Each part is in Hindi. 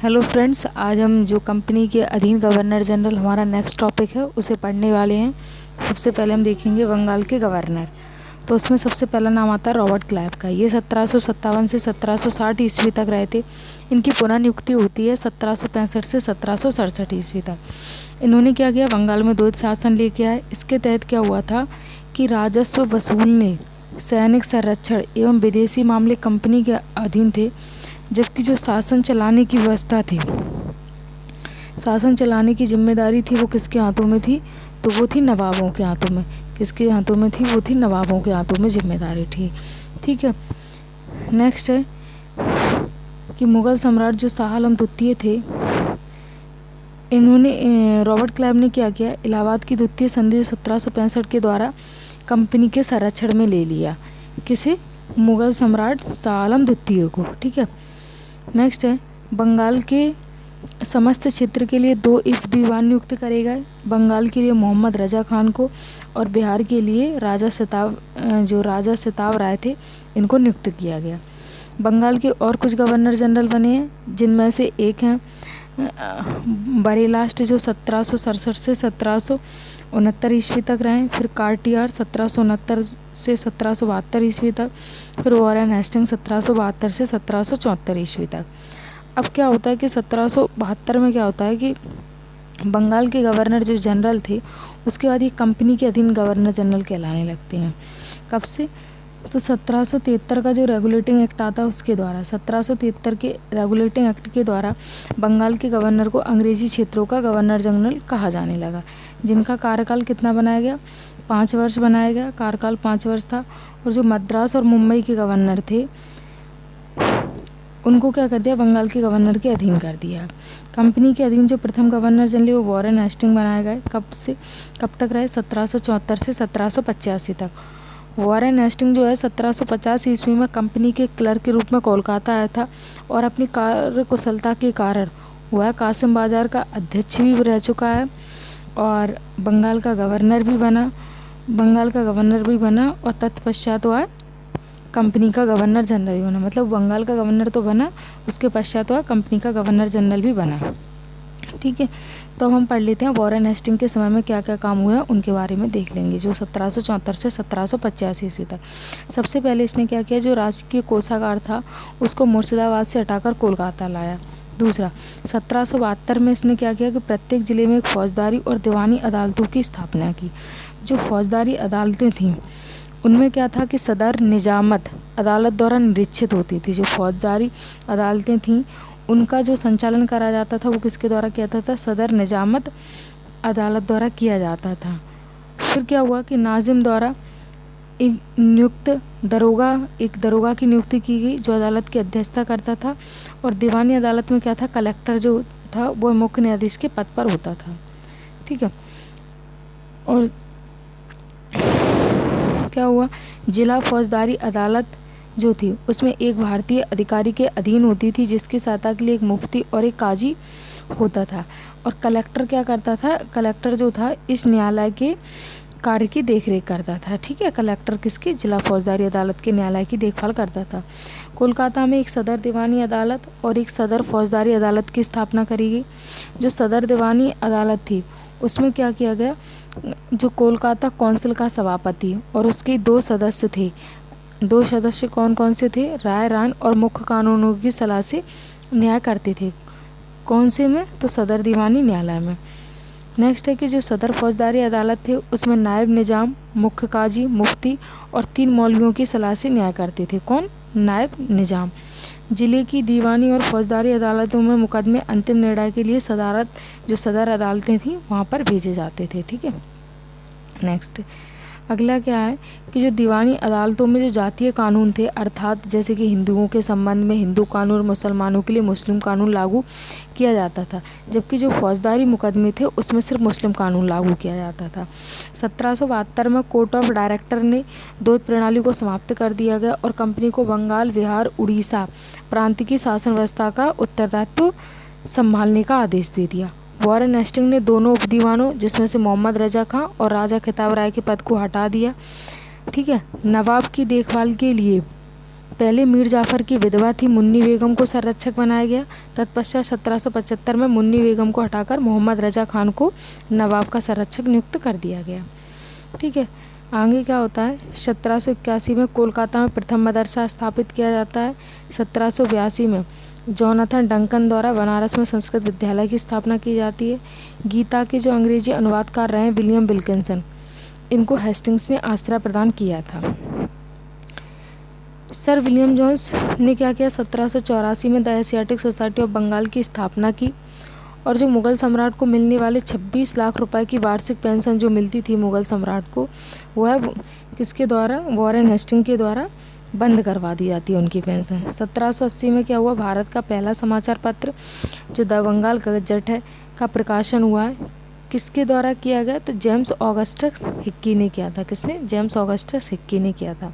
हेलो फ्रेंड्स, आज हम जो कंपनी के अधीन गवर्नर जनरल हमारा नेक्स्ट टॉपिक है उसे पढ़ने वाले हैं। सबसे पहले हम देखेंगे बंगाल के गवर्नर। तो उसमें सबसे पहला नाम आता है रॉबर्ट क्लाइव का। ये 1757 से 1760 ईस्वी तक रहे थे। इनकी पुनः नियुक्ति होती है 1765 से 1767 ईस्वी तक। इन्होंने क्या किया, बंगाल में द्वैत शासन लेके आए। इसके तहत क्या हुआ था कि राजस्व वसूलने, सैनिक संरक्षण एवं विदेशी मामले कंपनी के अधीन थे, जबकि जो शासन चलाने की व्यवस्था थी, शासन चलाने की जिम्मेदारी थी वो किसके हाथों में थी, तो वो थी नवाबों के हाथों में। किसके हाथों में थी, वो थी नवाबों के हाथों में जिम्मेदारी थी। ठीक है, नेक्स्ट है कि मुग़ल सम्राट जो शाह आलम द्वितीय थे, इन्होंने रॉबर्ट क्लाइव ने क्या किया, इलाहाबाद की द्वितीय संधि जो 1765 के द्वारा कंपनी के संरक्षण में ले लिया। किसे? मुग़ल सम्राट शाह आलम द्वितीय को। ठीक है, नेक्स्ट है बंगाल के समस्त क्षेत्र के लिए 2 इफ़ दीवान नियुक्त करे गए। बंगाल के लिए मोहम्मद रजा खान को और बिहार के लिए राजा सिताव राय थे, इनको नियुक्त किया गया। बंगाल के और कुछ गवर्नर जनरल बने हैं, जिनमें से एक हैं बरेलास्ट जो 1767 से 1769 ईस्वी तक रहे। फिर कार्टियार 1769 से 1772 ईस्वी तक। फिर वॉरेन हेस्टिंग्स 1772 से 1774 ईस्वी तक। अब क्या होता है कि 1772 में क्या होता है कि बंगाल के गवर्नर जो जनरल थे, उसके बाद ये कंपनी के अधीन गवर्नर जनरल कहलाने लगते हैं। कब से? तो 1773 का जो रेगुलेटिंग एक्ट आता है उसके द्वारा, 1773 के रेगुलेटिंग एक्ट के द्वारा बंगाल के गवर्नर को अंग्रेजी क्षेत्रों का गवर्नर जनरल कहा जाने लगा, जिनका कार्यकाल कितना बनाया गया, 5 वर्ष बनाया गया। कार्यकाल 5 वर्ष था। और जो मद्रास और मुंबई के गवर्नर थे, उनको क्या कर दिया, बंगाल के गवर्नर के अधीन कर दिया। कंपनी के अधीन जो प्रथम गवर्नर जनरल वो वॉरेन हेस्टिंग बनाए गए। कब से कब तक रहे? 1774 से 1785 तक। वॉरेन हेस्टिंग जो है 1750 ईस्वी में कंपनी के क्लर्क के रूप में कोलकाता आया था और अपनी कार्य कुशलता के कारण वह कासिम बाजार का अध्यक्ष भी रह चुका है और बंगाल का गवर्नर भी बना और तत्पश्चात वह कंपनी का गवर्नर जनरल भी बना। मतलब बंगाल का गवर्नर तो बना, उसके पश्चात वह कंपनी का गवर्नर जनरल भी बना। ठीक है, तो हम पढ़ लेते हैं वॉरेन हेस्टिंग के समय में क्या क्या काम हुआ है उनके बारे में देख लेंगे, जो 1774 से 1785 ईस्वी तक। सबसे पहले इसने क्या किया, जो राजकीय कोषागार था उसको मुर्शिदाबाद से हटाकर कोलकाता लाया। दूसरा, 1772 में इसने क्या किया कि प्रत्येक ज़िले में एक फौजदारी और दीवानी अदालतों की स्थापना की। जो फौजदारी अदालतें थीं उनमें क्या था कि सदर निजामत अदालत द्वारा निरीक्षित होती थी। जो फौजदारी अदालतें थीं उनका जो संचालन करा जाता था वो किसके द्वारा किया जाता था, सदर निजामत अदालत द्वारा किया जाता था। फिर क्या हुआ कि नाजिम द्वारा एक दरोगा की नियुक्ति की गई जो अदालत की अध्यक्षता करता था। और दीवानी अदालत में क्या था, कलेक्टर जो था वो मुख्य न्यायाधीश के पद पर होता था। ठीक है, और क्या हुआ, जिला फौजदारी अदालत जो थी उसमें एक भारतीय अधिकारी के अधीन होती थी, जिसकी सहायता के लिए एक मुफ्ती और एक काजी होता था। और कलेक्टर क्या करता था, कलेक्टर जो था इस न्यायालय के कार्य की देखरेख करता था। ठीक है, कलेक्टर किसकी, जिला फौजदारी अदालत के न्यायालय की देखभाल करता था। कोलकाता में एक सदर दीवानी अदालत और एक सदर फौजदारी अदालत की स्थापना करी गई। जो सदर दीवानी अदालत थी उसमें क्या किया गया, जो कोलकाता कौंसिल का सभापति और उसके 2 सदस्य थे। 2 सदस्य कौन कौन से थे, राय रान और मुख्य कानूनों की सलाह से न्याय करते थे। कौन से में, तो सदर दीवानी न्यायालय में। नेक्स्ट है कि जो सदर फौजदारी अदालत थे उसमें नायब निजाम, मुख्य काजी, मुफ्ती और 3 मौलवियों की सलाह से न्याय करते थे। कौन? नायब निजाम। जिले की दीवानी और फौजदारी अदालतों में मुकदमे अंतिम निर्णय के लिए जो सदर अदालतें थीं वहाँ पर भेजे जाते थे। ठीक है, नेक्स्ट अगला क्या है कि जो दीवानी अदालतों में जो जातीय कानून थे, अर्थात जैसे कि हिंदुओं के संबंध में हिंदू कानून, मुसलमानों के लिए मुस्लिम कानून लागू किया जाता था, जबकि जो फौजदारी मुकदमे थे उसमें सिर्फ मुस्लिम कानून लागू किया जाता था। 1772 में कोर्ट ऑफ डायरेक्टर ने द्वैत प्रणाली को समाप्त कर दिया गया और कंपनी को बंगाल, बिहार, उड़ीसा प्रांत की शासन व्यवस्था का उत्तरदायित्व संभालने का आदेश दे दिया। वॉरेन हेस्टिंग ने दोनों उपदीवानों जिसमें से मोहम्मद रजा खां और राजा खिताब राय के पद को हटा दिया। ठीक है, नवाब की देखभाल के लिए पहले मीर जाफ़र की विधवा थी मुन्नी बेगम को संरक्षक बनाया गया। तत्पश्चात 1775 में मुन्नी बेगम को हटाकर मोहम्मद रजा खान को नवाब का संरक्षक नियुक्त कर दिया गया। ठीक है, आगे क्या होता है। 1781 में कोलकाता में प्रथम मदरसा स्थापित किया जाता है। 1782 में जोनाथन डंकन द्वारा बनारस में संस्कृत विद्यालय की स्थापना की जाती है। गीता के जो अंग्रेजी अनुवादकार रहे विलियम विल्किंसन, इनको हेस्टिंग्स ने आश्रय प्रदान किया था। सर विलियम जोन्स ने क्या किया, 1784 में the Asiatic Society of Bengal की स्थापना की, और जो मुग़ल सम्राट को मिलने वाले 26 लाख रुपए की वार्षिक पेंशन जो मिलती थी मुग़ल सम्राट को, वह किसके द्वारा, वॉरेन हेस्टिंग के द्वारा बंद करवा दी जाती है उनकी पेंशन। 1780 में क्या हुआ, भारत का पहला समाचार पत्र जो द बंगाल गजट है का प्रकाशन हुआ है। किसके द्वारा किया गया, तो जेम्स ऑगस्टस हिक्की ने किया था। किसने, जेम्स ऑगस्टस हिक्की ने किया था।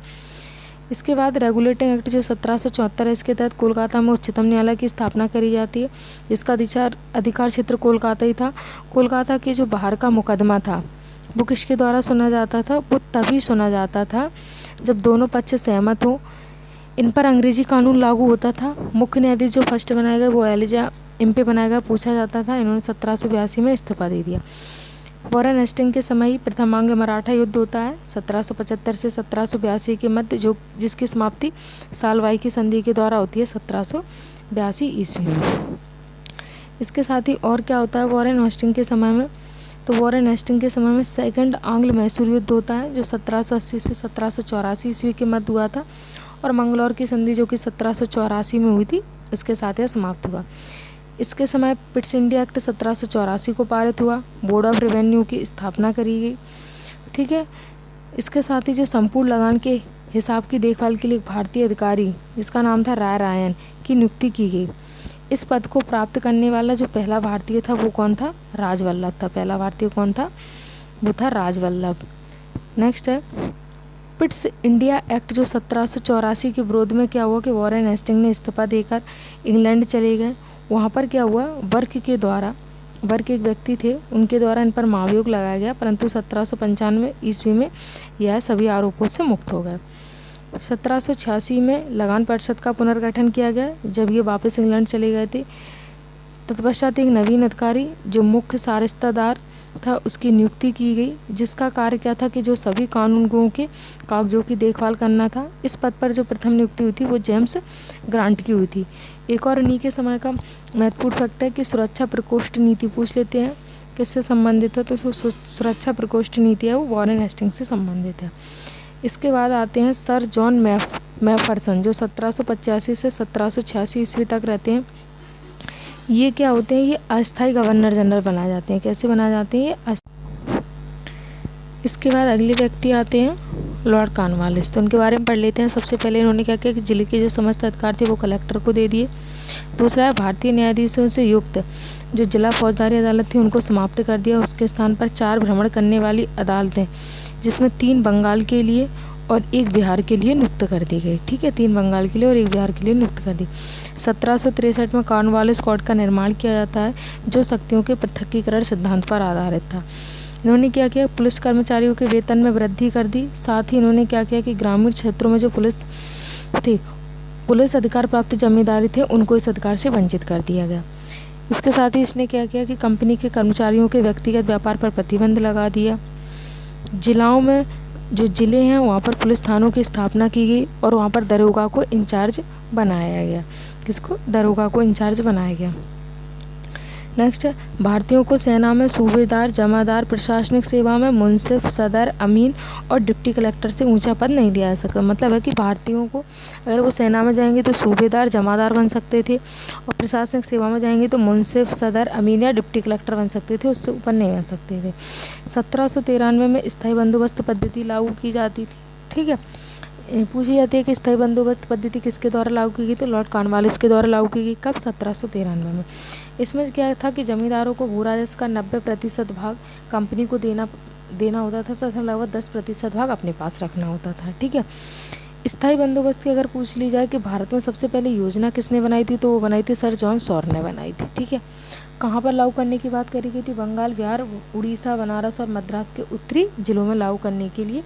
इसके बाद रेगुलेटिंग एक्ट जो 1774 है, इसके तहत कोलकाता में उच्चतम न्यायालय की स्थापना करी जाती है। इसका अधिकार क्षेत्र कोलकाता ही था। कोलकाता के जो बाहर का मुकदमा था वो किसके द्वारा सुना जाता था, वो तभी सुना जाता था जब दोनों पक्ष सहमत हो। इन पर अंग्रेजी कानून लागू होता था। मुख्य न्यायाधीश जो फर्स्ट बनाया गया वो एलिजा इम्पे बनाया गया, पूछा जाता था। इन्होंने 1782 में इस्तीफा दे दिया। वॉरेन हेस्टिंग के समय ही प्रथम आंग्ल मराठा युद्ध होता है 1775 से 1782 के मध्य, जो जिसकी समाप्ति सालवाई की संधि के द्वारा होती है 1782 ईस्वी में। इसके साथ ही और क्या होता है वॉरेन हेस्टिंग के समय में, तो वॉरेन हेस्टिंग के समय में सेकंड आंग्ल मैसूर युद्ध होता है जो 1780 से 1784 ईस्वी के मध्य हुआ था, और मंगलौर की संधि जो कि 1784 में हुई थी उसके साथ यह समाप्त हुआ। इसके समय पिट्स इंडिया एक्ट 1784 को पारित हुआ। बोर्ड ऑफ रेवेन्यू की स्थापना करी गई। ठीक है, इसके साथ ही जो संपूर्ण लगान के हिसाब की देखभाल के लिए एक भारतीय अधिकारी जिसका नाम था राय रायन की नियुक्ति की गई। इस पद को प्राप्त करने वाला जो पहला भारतीय था वो कौन था, राजवल्लभ था। पहला भारतीय कौन था, वो था राजवल्लभ। नेक्स्ट है पिट्स इंडिया एक्ट जो 1784 के विरोध में क्या हुआ कि वॉरेन हेस्टिंग ने इस्तीफा देकर इंग्लैंड चले गए। वहाँ पर क्या हुआ, वर्क एक व्यक्ति थे, उनके द्वारा इन पर महाभियोग लगाया गया, परंतु 1795 ईस्वी में यह सभी आरोपों से मुक्त हो गए। 1786 में लगान परिषद का पुनर्गठन किया गया जब ये वापस इंग्लैंड चले गए थे। तत्पश्चात एक नवीन अधिकारी जो मुख्य सारिस्तादार था उसकी नियुक्ति की गई, जिसका कार्य क्या था कि जो सभी कानूनों के कागजों की देखभाल करना था। इस पद पर जो प्रथम नियुक्ति हुई थी वो जेम्स ग्रांट की हुई थी। एक और उन्हीं के समय का महत्वपूर्ण फैक्ट है कि सुरक्षा प्रकोष्ठ नीति पूछ लेते हैं किससे संबंधित है, तो सुरक्षा प्रकोष्ठ नीति है वो वॉरेन हेस्टिंग से संबंधित है। इसके बाद आते हैं सर जॉन मैफरसन जो 1785 से 1786 ईस्वी तक रहते हैं। ये क्या होते हैं, ये अस्थायी गवर्नर जनरल बनाए जाते हैं। कैसे बनाए जाते हैं ये इसके बाद अगले व्यक्ति आते हैं लॉर्ड कॉर्नवालिस, तो उनके बारे में पढ़ लेते हैं। सबसे पहले इन्होंने क्या किया कि जिले के जो समस्त अधिकार थे वो कलेक्टर को दे दिए। दूसरा है भारतीय न्यायाधीशों से युक्त जो जिला फौजदारी अदालत थी उनको समाप्त कर दिया। उसके स्थान पर 4 भ्रमण करने वाली अदालतें जिसमें 3 बंगाल के लिए और 1 बिहार के लिए नियुक्त कर दी गई। ठीक है, 3 बंगाल के लिए और 1 बिहार के लिए नियुक्त कर दी। 1763 में कॉर्नवालिस कोर्ट का निर्माण किया जाता है जो शक्तियों के पृथकीकरण सिद्धांत पर आधारित था। इन्होंने क्या किया, पुलिस कर्मचारियों के वेतन में वृद्धि कर दी। साथ ही इन्होंने क्या किया कि ग्रामीण क्षेत्रों में जो पुलिस अधिकार प्राप्त जमींदारी थे उनको इस अधिकार से वंचित कर दिया गया। इसके साथ ही इसने क्या किया कि कंपनी के कर्मचारियों के व्यक्तिगत व्यापार पर प्रतिबंध लगा दिया। जिलाओं में जो ज़िले हैं वहाँ पर पुलिस थानों की स्थापना की गई और वहाँ पर दरोगा को इंचार्ज बनाया गया। किसको, दरोगा को इंचार्ज बनाया गया। नेक्स्ट है भारतीयों को सेना में सूबेदार, जमादार, प्रशासनिक सेवा में मुंसिफ, सदर, अमीन और डिप्टी कलेक्टर से ऊंचा पद नहीं दिया जा सकता। मतलब है कि भारतीयों को अगर वो सेना में जाएंगे तो सूबेदार, जमादार बन सकते थे, और प्रशासनिक सेवा में जाएंगे तो मुंसिफ, सदर, अमीन या डिप्टी कलेक्टर बन सकते थे, उससे ऊपर नहीं बन सकते थे। 1793 में स्थायी बंदोबस्त पद्धति लागू की जाती थी। ठीक है, पूछी जाती है कि स्थायी बंदोबस्त पद्धति किसके द्वारा लागू की गई, तो लॉर्ड कॉर्नवालिस के द्वारा लागू की गई। कब, 1793 में। इसमें क्या था कि जमींदारों को भू राजस्व का 90% भाग कंपनी को देना होता था तथा लगभग 10% भाग अपने पास रखना होता था। ठीक है, स्थायी बंदोबस्त की अगर पूछ ली जाए कि भारत में सबसे पहले योजना किसने बनाई थी, तो वो बनाई थी सर जॉन सॉर ने बनाई थी। ठीक है, कहाँ पर लागू करने की बात करी गई थी, बंगाल, बिहार, उड़ीसा, बनारस और मद्रास के उत्तरी जिलों में लागू करने के लिए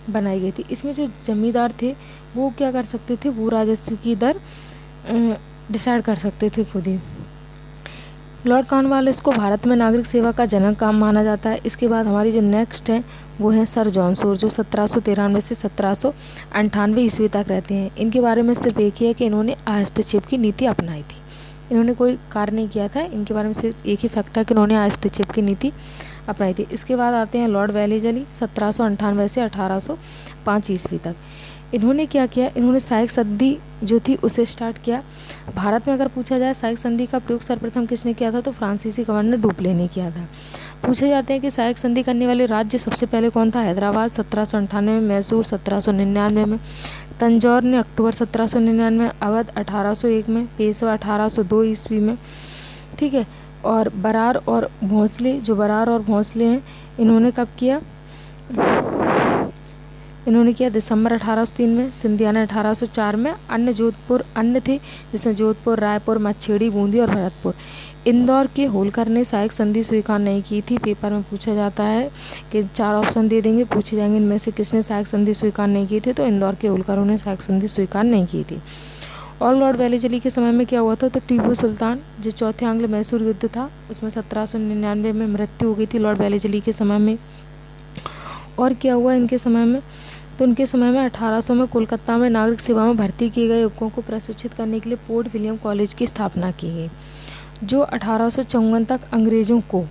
बनाई गई थी। इसमें जो जमींदार थे वो क्या कर सकते थे, भू राजस्व की दर डिसाइड कर सकते थे खुद ही। लॉर्ड कॉर्नवालिस को भारत में नागरिक सेवा का जनक काम माना जाता है। इसके बाद हमारी जो नेक्स्ट है वो है सर जॉन शोर, जो 1793 से 1798 ईस्वी तक रहते हैं। इनके बारे में सिर्फ एक ही है कि इन्होंने हस्तक्षेप की नीति अपनाई थी। इन्होंने कोई कार्य नहीं किया था, इनके बारे में सिर्फ एक ही फैक्ट है कि इन्होंने हस्तक्षेप की नीति अपनाई थी। इसके बाद आते हैं लॉर्ड वेलेस्ली, 1798 से 1805 ईस्वी तक। इन्होंने क्या किया, इन्होंने सहायक संधि जो थी उसे स्टार्ट किया। भारत में अगर पूछा जाए सहायक संधि का प्रयोग सर्वप्रथम किसने किया था, तो फ्रांसीसी गवर्नर डुप्ले ने किया था। पूछे जाते हैं कि सहायक संधि करने वाले राज्य सबसे पहले कौन था, हैदराबाद 1798 में, मैसूर 1799 में, तंजौर ने अक्टूबर 1799, अवध 1801 में, पेशवा 1802 ईस्वी में, ठीक है। और बरार और भोंसले, जो बरार और भोंसले हैं, इन्होंने कब किया, इन्होंने किया दिसंबर 1803 में, सिंधिया ने 1804 में। अन्य जोधपुर अन्य थे, जिसमें जोधपुर, रायपुर, मच्छेड़ी, बूंदी और भरतपुर। इंदौर के होलकर ने सहायक संधि स्वीकार नहीं की थी। पेपर में पूछा जाता है कि 4 ऑप्शन दे देंगे, पूछे जाएंगे इनमें से किसने सहायक संधि स्वीकार नहीं की थी, तो इंदौर के होलकरों ने सहायक संधि स्वीकार नहीं की थी। और लॉर्ड वेलेस्ली के समय में क्या हुआ था, तो टीपू सुल्तान जो चौथे आंग्ल मैसूर युद्ध था उसमें 1799 में मृत्यु हो गई थी लॉर्ड वेलेस्ली के समय में। और क्या हुआ इनके समय में, तो उनके समय में 1800 में कोलकाता में नागरिक सेवा में भर्ती किए गए युवकों को प्रशिक्षित करने के लिए पोर्ट विलियम कॉलेज की स्थापना की गई, जो 1854 तक अंग्रेज़ों को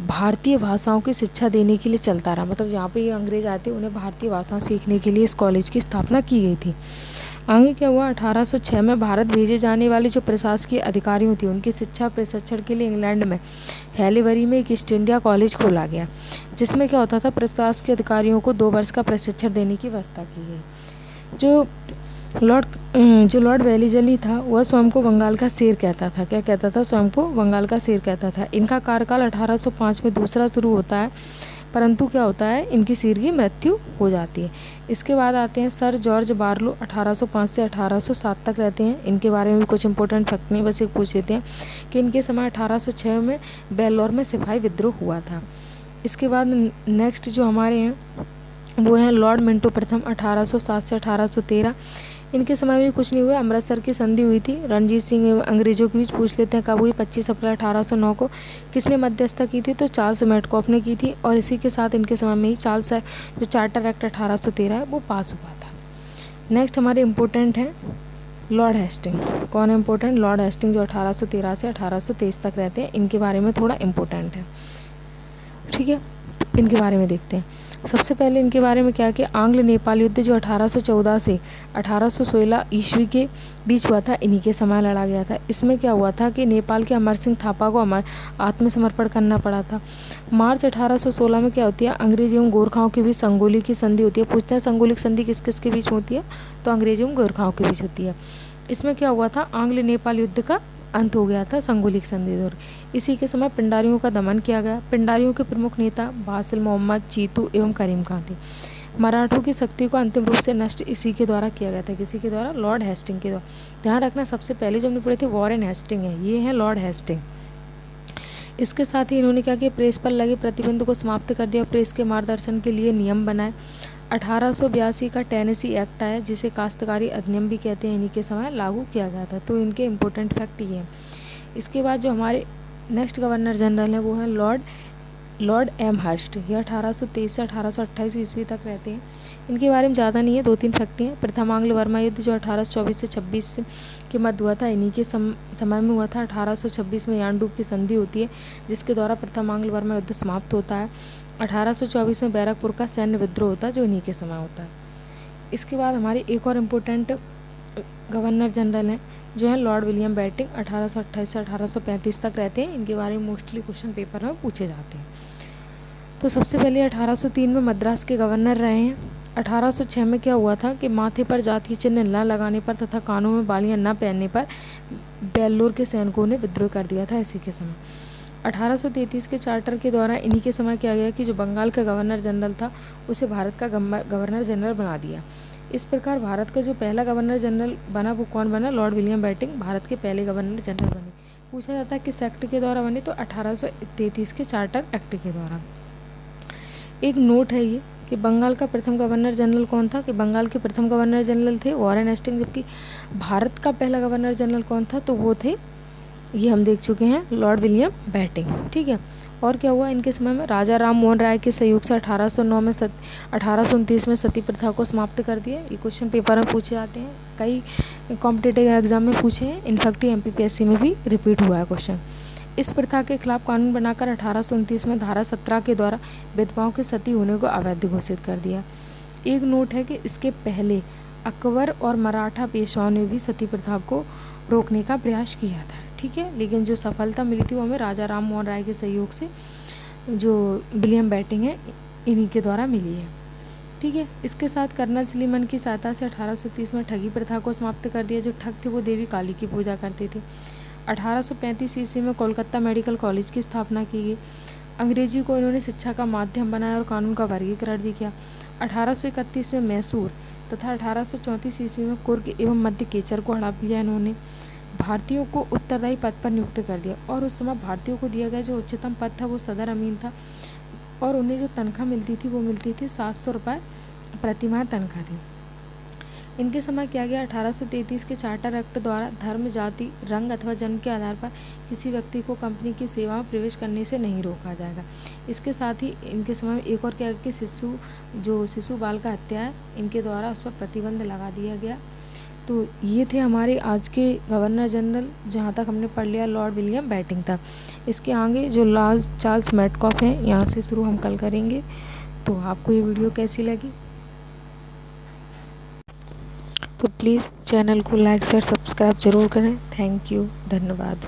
भारतीय भाषाओं की शिक्षा देने के लिए चलता रहा। मतलब यहाँ पे ये अंग्रेज आए थे, उन्हें भारतीय भाषा सीखने के लिए इस कॉलेज की स्थापना की गई थी। आगे क्या हुआ, 1806 में भारत भेजे जाने वाले जो प्रशासकीय अधिकारी थी उनकी शिक्षा प्रशिक्षण के लिए इंग्लैंड में हैलीबरी में एक ईस्ट इंडिया कॉलेज खोला गया, जिसमें क्या होता था, प्रशासकीय अधिकारियों को 2 वर्ष का प्रशिक्षण देने की व्यवस्था की गई। जो लॉर्ड वेलेस्ली था वह स्वयं को बंगाल का शेर कहता था। क्या कहता था, स्वयं को बंगाल का शेर कहता था। इनका कार्यकाल 1805 में दूसरा शुरू होता है, परंतु क्या होता है, इनकी शेर की मृत्यु हो जाती है। इसके बाद आते हैं सर जॉर्ज बारलो, 1805 से 1807 तक रहते हैं। इनके बारे में भी कुछ इंपॉर्टेंट फैक्ट नहीं, बस एक पूछ लेते हैं कि इनके समय 1806 में बेल्लौर में सिपाही विद्रोह हुआ था। इसके बाद नेक्स्ट जो हमारे हैं वो हैं लॉर्ड मिंटो प्रथम, 1807 से 1813। इनके समय में कुछ नहीं हुआ, अमृतसर की संधि हुई थी रणजीत सिंह एवं अंग्रेजों के बीच। पूछ लेते हैं कब हुई, 25 अप्रैल 1809 को। किसने मध्यस्थता की थी, तो चार्ल्स मेडकॉफ ने की थी। और इसी के साथ इनके समय में ही चार्ल्स जो चार्टर एक्ट 1813 है वो पास हुआ था। नेक्स्ट हमारे इम्पोर्टेंट हैं लॉर्ड हेस्टिंग। कौन है इम्पोर्टेंट, लॉर्ड हेस्टिंग जो 1813 से 1823 तक रहते हैं। इनके बारे में थोड़ा इम्पोर्टेंट है, ठीक है। इनके बारे में देखते हैं। सबसे पहले इनके बारे में क्या कि आंग्ल नेपाल युद्ध जो 1814 से 1816 ईस्वी के बीच हुआ था, इन्हीं के समय लड़ा गया था। इसमें क्या हुआ था कि नेपाल के अमर सिंह थापा को आत्मसमर्पण करना पड़ा था। मार्च 1816 में क्या होती है, अंग्रेज एवं गोरखाओं के बीच संगोली की संधि होती है। पूछते हैं संगोलिक संधि किस किस के बीच होती है, तो अंग्रेज एवं गोरखाओं के बीच होती है। इसमें क्या हुआ था, आंग्ल नेपाल युद्ध का अंत हो गया था संगोलिक संधि द्वारा। इसी के समय पिंडारियों का दमन किया गया। पिंडारियों के प्रमुख नेता बासिल मोहम्मद, चीतू एवं करीम खां थे। मराठों की शक्ति को अंतिम रूप से नष्ट इसी के द्वारा किया गया था। किसी के द्वारा, लॉर्ड हेस्टिंग के द्वारा। ध्यान रखना, सबसे पहले जो हमने पढ़े थे वॉरेन हेस्टिंग है, ये है लॉर्ड हेस्टिंग। इसके साथ ही इन्होंने क्या किया, प्रेस पर लगे प्रतिबंध को समाप्त कर दिया, प्रेस के मार्गदर्शन के लिए नियम बनाए। 1882 का टेनेसी एक्ट आया, जिसे काश्तकारी अधिनियम भी कहते हैं, इन्हीं के समय लागू किया गया था। तो इनके इम्पोर्टेंट फैक्ट ये हैं। इसके बाद जो हमारे नेक्स्ट गवर्नर जनरल हैं वो हैं लॉर्ड एम हर्स्ट। ये 1823 से 1828 ईस्वी तक रहते हैं। इनके बारे में ज़्यादा नहीं है, 2-3 फैक्ट हैं। प्रथम आंग्ल बर्मा युद्ध जो 1824 से 26 के मध्य हुआ था, इन्हीं के समय में हुआ था। 1826 में यानडूब की संधि होती है, जिसके द्वारा प्रथम आंग्ल बर्मा युद्ध समाप्त होता है। 1824 में बैरकपुर का सैन्य विद्रोह होता है, जो इन्हीं के समय होता है। इसके बाद हमारे एक और इम्पोर्टेंट गवर्नर जनरल हैं जो है लॉर्ड विलियम बेटिंग, 1828 से 1835 तक रहते हैं। इनके बारे में मोस्टली क्वेश्चन पेपर में पूछे जाते हैं। तो सबसे पहले 1803 में मद्रास के गवर्नर रहे हैं। 1806 में क्या हुआ था कि माथे पर जातीय चिन्ह न लगाने पर तथा कानों में बालियां न पहनने पर बेल्लोर के सैनिकों ने विद्रोह कर दिया था। इसी के समय 1833 के चार्टर के द्वारा इन्हीं के समय किया गया कि जो बंगाल का गवर्नर जनरल था उसे भारत का गवर्नर जनरल बना दिया। इस प्रकार भारत का जो पहला गवर्नर जनरल बना वो कौन बना, लॉर्ड विलियम बेटिंग भारत के पहले गवर्नर जनरल बने। पूछा जाता है किस एक्ट के द्वारा बने, तो 1833 के चार्टर एक्ट के द्वारा। एक नोट है ये कि बंगाल का प्रथम गवर्नर जनरल कौन था, कि बंगाल के प्रथम गवर्नर जनरल थे वॉरेन हेस्टिंग्स, जबकि भारत का पहला गवर्नर जनरल कौन था, तो वो थे, ये हम देख चुके हैं, लॉर्ड विलियम बेंटिंग। ठीक है। और क्या हुआ इनके समय में, राजा राम मोहन राय के सहयोग से 1809 में 1829 में सती प्रथा को समाप्त कर दिया। ये क्वेश्चन पेपर में पूछे जाते हैं, कई कॉम्पिटिटिव एग्जाम में पूछे हैं, इनफैक्ट MPPSC में भी रिपीट हुआ है क्वेश्चन। इस प्रथा के खिलाफ कानून बनाकर 1829 में धारा 17 के द्वारा विधवाओं के सती होने को अवैध घोषित कर दिया। एक नोट है कि इसके पहले अकबर और मराठा पेशवाओं ने भी सती प्रथा को रोकने का प्रयास किया था। ठीक है, लेकिन जो सफलता मिली थी वो हमें राजा राम मोहन राय के सहयोग से, जो विलियम बेंटिंग है, इन्हीं के द्वारा मिली है। ठीक है। इसके साथ कर्नल सलीमन की सहायता से 1830 में ठगी प्रथा को समाप्त कर दिया। जो ठग थे वो देवी काली की पूजा करते थे। 1835 ईस्वी में कोलकाता मेडिकल कॉलेज की स्थापना की गई। अंग्रेजी को इन्होंने शिक्षा का माध्यम बनाया और कानून का वर्गीकरण भी किया। 1831 में मैसूर तथा 1834 ईस्वी में कुर्ग एवं मध्य केचर को हड़प लिया। इन्होंने भारतीयों को उत्तरदायी पद पर नियुक्त कर दिया और उस समय भारतीयों को दिया गया जो उच्चतम पद था वो सदर अमीन था और उन्हें जो तनख्वाह मिलती थी वो मिलती थी 700 रुपये प्रतिमाह तनख्वाह थी। इनके समय किया गया 1833 के चार्टर एक्ट द्वारा धर्म, जाति, रंग अथवा जन्म के आधार पर किसी व्यक्ति को कंपनी की सेवा में प्रवेश करने से नहीं रोका जाएगा। इसके साथ ही इनके समय में एक और क्या कि शिशु बाल का हत्या है, इनके द्वारा उस पर प्रतिबंध लगा दिया गया। तो ये थे हमारे आज के गवर्नर जनरल, जहाँ तक हमने पढ़ लिया लॉर्ड विलियम बेंटिंग था। इसके आगे जो लॉर्ड चार्ल्स मेटकॉफ हैं, यहाँ से शुरू हम कल करेंगे। तो आपको ये वीडियो कैसी लगी, तो प्लीज़ चैनल को लाइक शेयर सब्सक्राइब ज़रूर करें। थैंक यू, धन्यवाद।